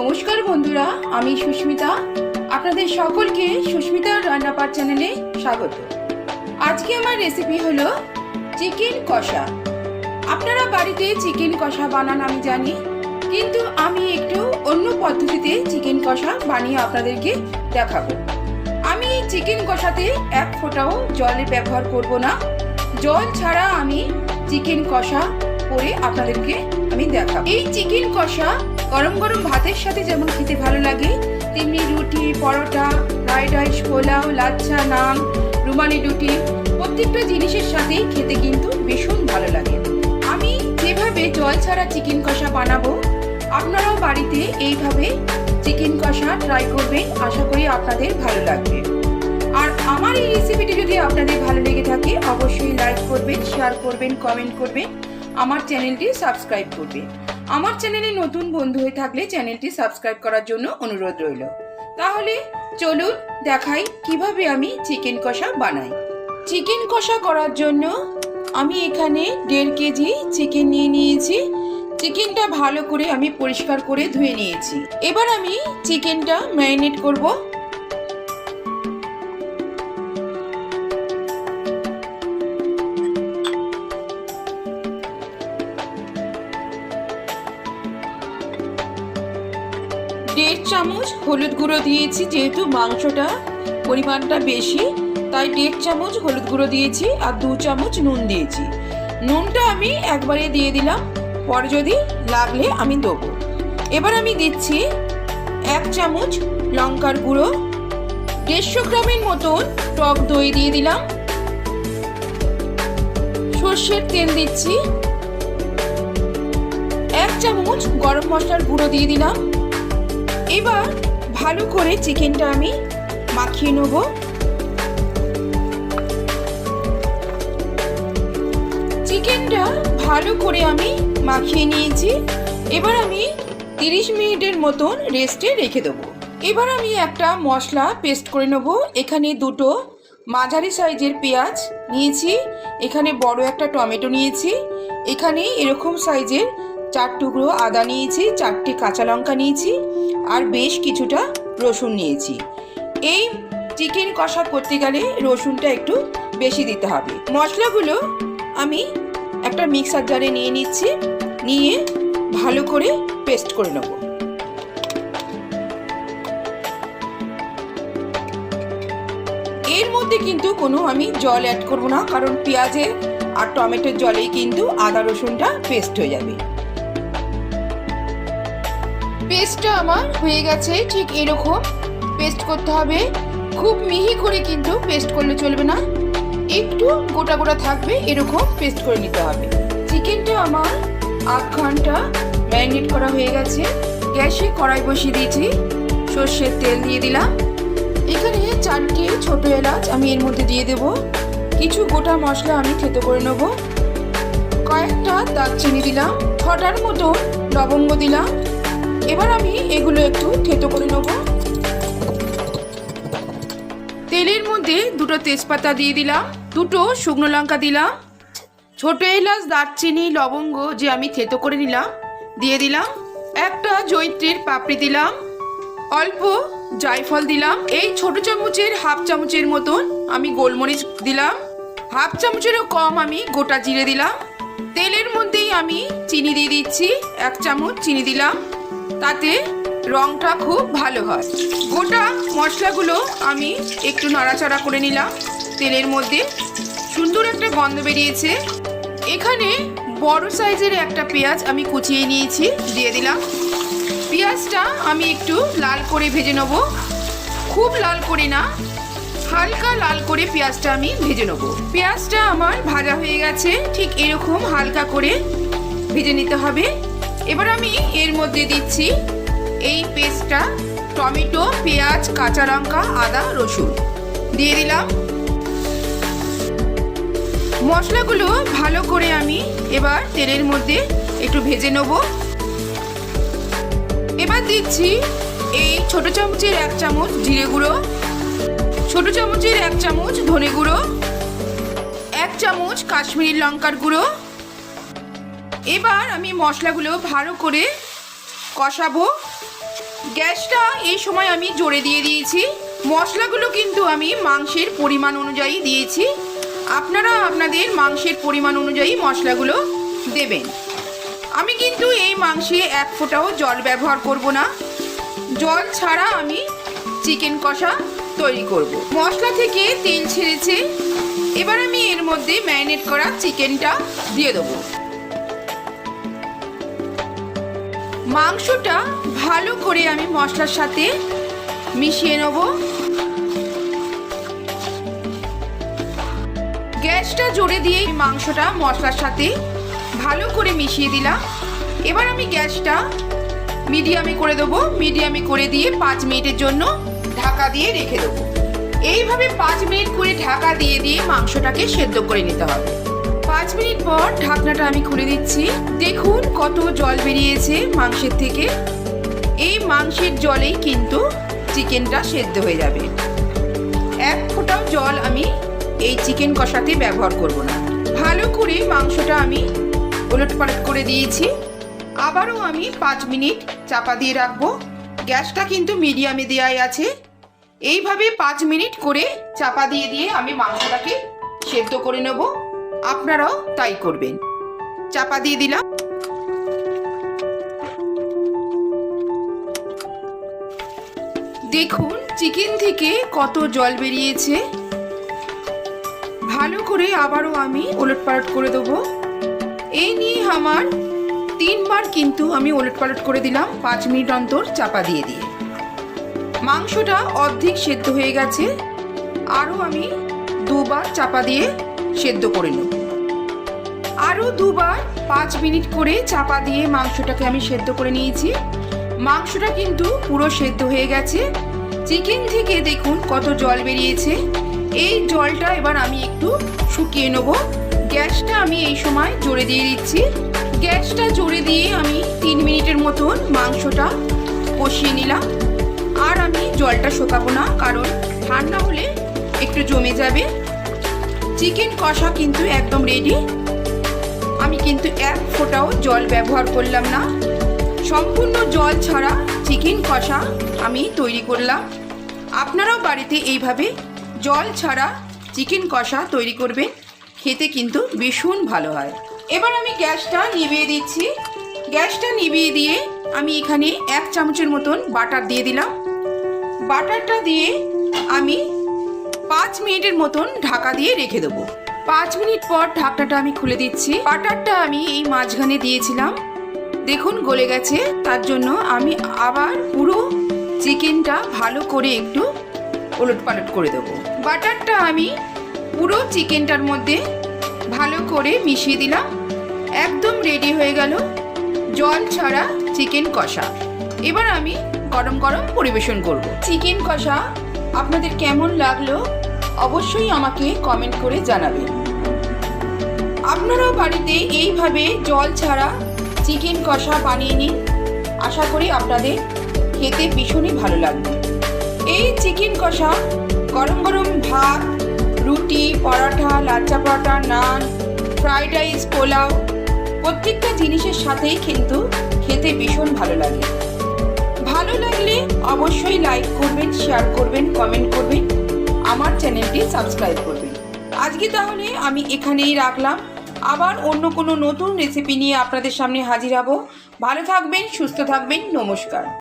নমস্কার বন্ধুরা, আমি সুস্মিতা। আপনাদের সকলকে সুস্মিতার রান্নাপার চ্যানেলে স্বাগত। আজকে আমার রেসিপি হলো চিকেন কষা। আপনারা বাড়িতে চিকেন কষা বানান আমি জানি, কিন্তু আমি একটু অন্য পদ্ধতিতে চিকেন কষা বানিয়ে আপনাদেরকে দেখাবো। আমি চিকেন কষাতে এক ফোঁটাও জলের ব্যবহার করব না। জল ছাড়া আমি চিকেন কষা করে আপনাদেরকে আমি দেখাবো। এই চিকেন কষা গরম গরম ভাতের সাথে যেমন খেতে ভালো লাগে, তেমনি রুটি, পরোটা, ফ্রাইড রাইস, পোলাও, লাচ্ছা, নান, রুমালি রুটি প্রত্যেকটা জিনিসের সাথেই খেতে কিন্তু ভীষণ ভালো লাগে। আমি যেভাবে জল ছাড়া চিকেন কষা বানাবো, আপনারাও বাড়িতে এইভাবে চিকেন কষা ট্রাই করবেন। আশা করি আপনাদের ভালো লাগবে। আর আমার এই রেসিপিটি যদি আপনাদের ভালো লেগে থাকে, অবশ্যই লাইক করবেন, শেয়ার করবেন, কমেন্ট করবেন, আমার চ্যানেলটি সাবস্ক্রাইব করবেন। আমার চ্যানেলে নতুন বন্ধু হয়ে থাকলে চ্যানেলটি সাবস্ক্রাইব করার জন্য অনুরোধ রইল। তাহলে চলুন দেখাই কিভাবে আমি চিকেন কষা বানাই। চিকেন কষা করার জন্য আমি এখানে 1.5 কেজি চিকেন নিয়ে নিয়েছি। চিকেনটা ভালো করে আমি পরিষ্কার করে ধুয়ে নিয়েছি। এবার আমি চিকেনটা ম্যারিনেট করব। দেড় চামচ হলুদ গুঁড়ো দিয়েছি, যেহেতু মাংসটা পরিমাণটা বেশি তাই 1.5 চামচ হলুদ গুঁড়ো দিয়েছি, আর 2 চামচ নুন দিয়েছি। নুনটা আমি একবারে দিয়ে দিলাম, পরে যদি লাগলে আমি দেবো। এবার আমি দিচ্ছি 1 চামচ লঙ্কার গুঁড়ো, 150 গ্রামের মতন টক দই দিয়ে দিলাম, সর্ষের তেল দিচ্ছি, 1 চামচ গরম মশলার গুঁড়ো দিয়ে দিলাম। এবার ভালো করে চিকেনটা আমি মাখিয়ে নেব। চিকেনটা ভালো করে আমি মাখিয়ে নিয়েছি। এবার আমি 30 মিনিটের মতন রেস্টে রেখে দেবো। এবার আমি একটা মশলা পেস্ট করে নেব। এখানে 2টো মাঝারি সাইজের পেঁয়াজ নিয়েছি, এখানে বড় একটা টমেটো নিয়েছি, এখানে এরকম সাইজের 4 টুকরো আদা নিয়েছি, 4টে কাঁচা লঙ্কা নিয়েছি, আর বেশ কিছুটা রসুন নিয়েছি। এই চিকেন কষা করতে গেলে রসুনটা একটু বেশি দিতে হবে। মশলাগুলো আমি একটা মিক্সার জারে নিয়ে নিচ্ছি, নিয়ে ভালো করে পেস্ট করে নেব। এর মধ্যে কিন্তু কোনো আমি জল অ্যাড করব না, কারণ পেঁয়াজের আর টমেটোর জলেই কিন্তু আদা রসুনটা পেস্ট হয়ে যাবে। পেস্টটা আমার হয়ে গেছে। ঠিক এরকম পেস্ট করতে হবে, খুব মিহি করে কিন্তু পেস্ট করলে চলবে না, একটু গোটা গোটা থাকবে, এরকম পেস্ট করে নিতে হবে। চিকেনটা আমার 8 ঘন্টা ম্যারিনেট করা হয়ে গেছে। গ্যাসে কড়াই বসিয়ে দিয়েছি, সর্ষের তেল দিয়ে দিলাম। এখানে 4টে ছোট এলাচ আমি এর মধ্যে দিয়ে দেব। কিছু গোটা মশলা আমি থেতো করে নেব। কয়েকটা দারচিনি দিলাম, 6টার মতো লবঙ্গ দিলাম। এবার আমি এগুলো একটু থেতো করে নেব। তেলের মধ্যে 2টো তেজপাতা দিয়ে দিলাম, 2টো শুকনো লঙ্কা দিলাম, ছোট এলাচ, দারচিনি, লবঙ্গ যে আমি থেতো করে নিলাম দিয়ে দিলাম, একটা জয়িত্রীর পাপড়ি দিলাম, অল্প জায়ফল দিলাম। এই ছোট চামচের 1/2 চামচের মতন আমি গোলমরিচ দিলাম, 1/2 চামচেরও কম আমি গোটা জিরে দিলাম। তেলের মধ্যেই আমি চিনি দিয়ে দিচ্ছি, 1 চামচ চিনি দিলাম, তাতে রংটা খুব ভালো হয়। গোটা মশলাগুলো আমি একটু নাড়াচাড়া করে নিলাম তেলের মধ্যে, সুন্দর একটা গন্ধ বেরিয়েছে। এখানে বড় সাইজের একটা পেঁয়াজ আমি কুচিয়ে নিয়েছি, দিয়ে দিলাম। পেঁয়াজটা আমি একটু লাল করে ভেজে নেব, খুব লাল করে না, হালকা লাল করে পেঁয়াজটা আমি ভেজে নেব। পেঁয়াজটা আমার ভাজা হয়ে গেছে, ঠিক এরকম হালকা করে ভেজে নিতে হবে। এবার আমি এর মধ্যে দিচ্ছি এই পেস্টটা, টমেটো, পেঁয়াজ, কাঁচা লঙ্কা, আদা, রসুন দিয়ে দিলাম। মশলাগুলো ভালো করে আমি এবার তেলের মধ্যে একটু ভেজে নেব। এবার দিচ্ছি এই ছোট চামচের 1 চামচ জিরে গুঁড়ো, ছোট চামচের 1 চামচ ধনে গুঁড়ো, 1 চামচ কাশ্মীরি লঙ্কার গুঁড়ো। এবার আমি মশলাগুলো ভালো করে কষাবো। গ্যাসটা এই সময় আমি জোরে দিয়ে দিয়েছি। মশলাগুলো কিন্তু আমি মাংসের পরিমাণ অনুযায়ী দিয়েছি, আপনারা আপনাদের মাংসের পরিমাণ অনুযায়ী মশলাগুলো দেবেন। আমি কিন্তু এই মাংসে এক ফোঁটাও জল ব্যবহার করব না, জল ছাড়া আমি চিকেন কষা তৈরি করব। মশলা থেকে তেল ছেড়েছে, এবার আমি এর মধ্যে ম্যারিনেট করা চিকেনটা দিয়ে দেবো। মাংসটা ভালো করে আমি মশলার সাথে মিশিয়ে নেব। গ্যাসটা জোরে দিয়ে মাংসটা মশলার সাথে ভালো করে মিশিয়ে দিলাম। এবার আমি গ্যাসটা মিডিয়ামে করে দেবো। মিডিয়ামে করে দিয়ে 5 মিনিটের জন্য ঢাকা দিয়ে রেখে দেবো। এইভাবে 5 মিনিট করে ঢাকা দিয়ে দিয়ে মাংসটাকে সেদ্ধ করে নিতে হবে। 5 মিনিট পর ঢাকনাটা আমি খুলে দিচ্ছি। দেখুন কত জল বেরিয়েছে মাংসের থেকে। এই মাংসের জলেই কিন্তু চিকেনটা সেদ্ধ হয়ে যাবে। এক ফোঁটাও জল আমি এই চিকেন কষাতে ব্যবহার করব না। ভালো করে মাংসটা আমি ওলটপালট করে দিয়েছি। আবারও আমি 5 মিনিট চাপা দিয়ে রাখবো। গ্যাসটা কিন্তু মিডিয়ামে দেওয়াই আছে। এইভাবে 5 মিনিট করে চাপা দিয়ে দিয়ে আমি মাংসটাকে সেদ্ধ করে নেব। আপনারাও তাই করবেন। চাপা দিয়ে দিলাম। দেখুন চিকেন থেকে কত জল বেরিয়েছে। ভালো করে আবারও আমি ওলটপালট করে দেবো। এই নিয়ে আমার 3 বার কিন্তু আমি ওলটপালট করে দিলাম 5 মিনিট অন্তর চাপা দিয়ে দিয়ে। মাংসটা অর্ধেক সেদ্ধ হয়ে গেছে। আরও আমি 2 বার চাপা দিয়ে সেদ্ধ করে নেব। আরও 2 বার 5 মিনিট করে চাপা দিয়ে মাংসটাকে আমি সেদ্ধ করে নিয়েছি। মাংসটা কিন্তু পুরো সেদ্ধ হয়ে গেছে। চিকেন থেকে দেখুন কত জল বেরিয়েছে। এই জলটা এবার আমি একটু শুকিয়ে নেব। গ্যাসটা আমি এই সময় জোরে দিয়ে দিচ্ছি। গ্যাসটা জোরে দিয়ে আমি 3 মিনিটের মতন মাংসটা কষিয়ে নিলাম। আর আমি জলটা শুকাবো না, কারণ ঠান্ডা হলে একটু জমে যাবে। চিকেন কষা কিন্তু একদম রেডি। আমি কিন্তু এক ফোঁটাও জল ব্যবহার করলাম না, সম্পূর্ণ জল ছাড়া চিকেন কষা আমি তৈরি করলাম। আপনারাও বাড়িতে এইভাবে জল ছাড়া চিকেন কষা তৈরি করবেন, খেতে কিন্তু ভীষণ ভালো হয়। এবার আমি গ্যাসটা নিভিয়ে দিচ্ছি। গ্যাসটা নিভিয়ে দিয়ে আমি এখানে 1 চামচের মতন বাটার দিয়ে দিলাম। বাটারটা দিয়ে আমি 5 মিনিটের মতন ঢাকা দিয়ে রেখে দেবো। 5 মিনিট পর ঢাকনাটা আমি খুলে দিচ্ছি। বাটারটা আমি এই মাঝখানে দিয়েছিলাম, দেখুন গলে গেছে। তার জন্য আমি আবার পুরো চিকেনটা ভালো করে একটু ওলটপালট করে দেবো। বাটারটা আমি পুরো চিকেনটার মধ্যে ভালো করে মিশিয়ে দিলাম। একদম রেডি হয়ে গেল জল ছাড়া চিকেন কষা। এবার আমি গরম গরম পরিবেশন করব। চিকেন কষা আপনাদের কেমন লাগলো অবশ্যই আমাকে কমেন্ট করে জানাবেন। আপনারাও বাড়িতে এইভাবে জল ছাড়া চিকেন কষা বানিয়ে নিন। আশা করি আপনাদের খেতে ভীষণই ভালো লাগবে। এই চিকেন কষা গরম গরম ভাত, রুটি, পরোটা, লাচ্চা পরোটা, নান, ফ্রাইড রাইস, পোলাও প্রত্যেকটা জিনিসের সাথেই কিন্তু খেতে ভীষণ ভালো লাগে। ভালো লাগলে অবশ্যই লাইক করবেন, শেয়ার করবেন, কমেন্ট করবেন, আমার চ্যানেলটি সাবস্ক্রাইব করবেন। আজকে তাহলে আমি এখানেই রাখলাম। আবার অন্য কোনো নতুন রেসিপি নিয়ে আপনাদের সামনে হাজির হব। ভালো থাকবেন, সুস্থ থাকবেন। নমস্কার।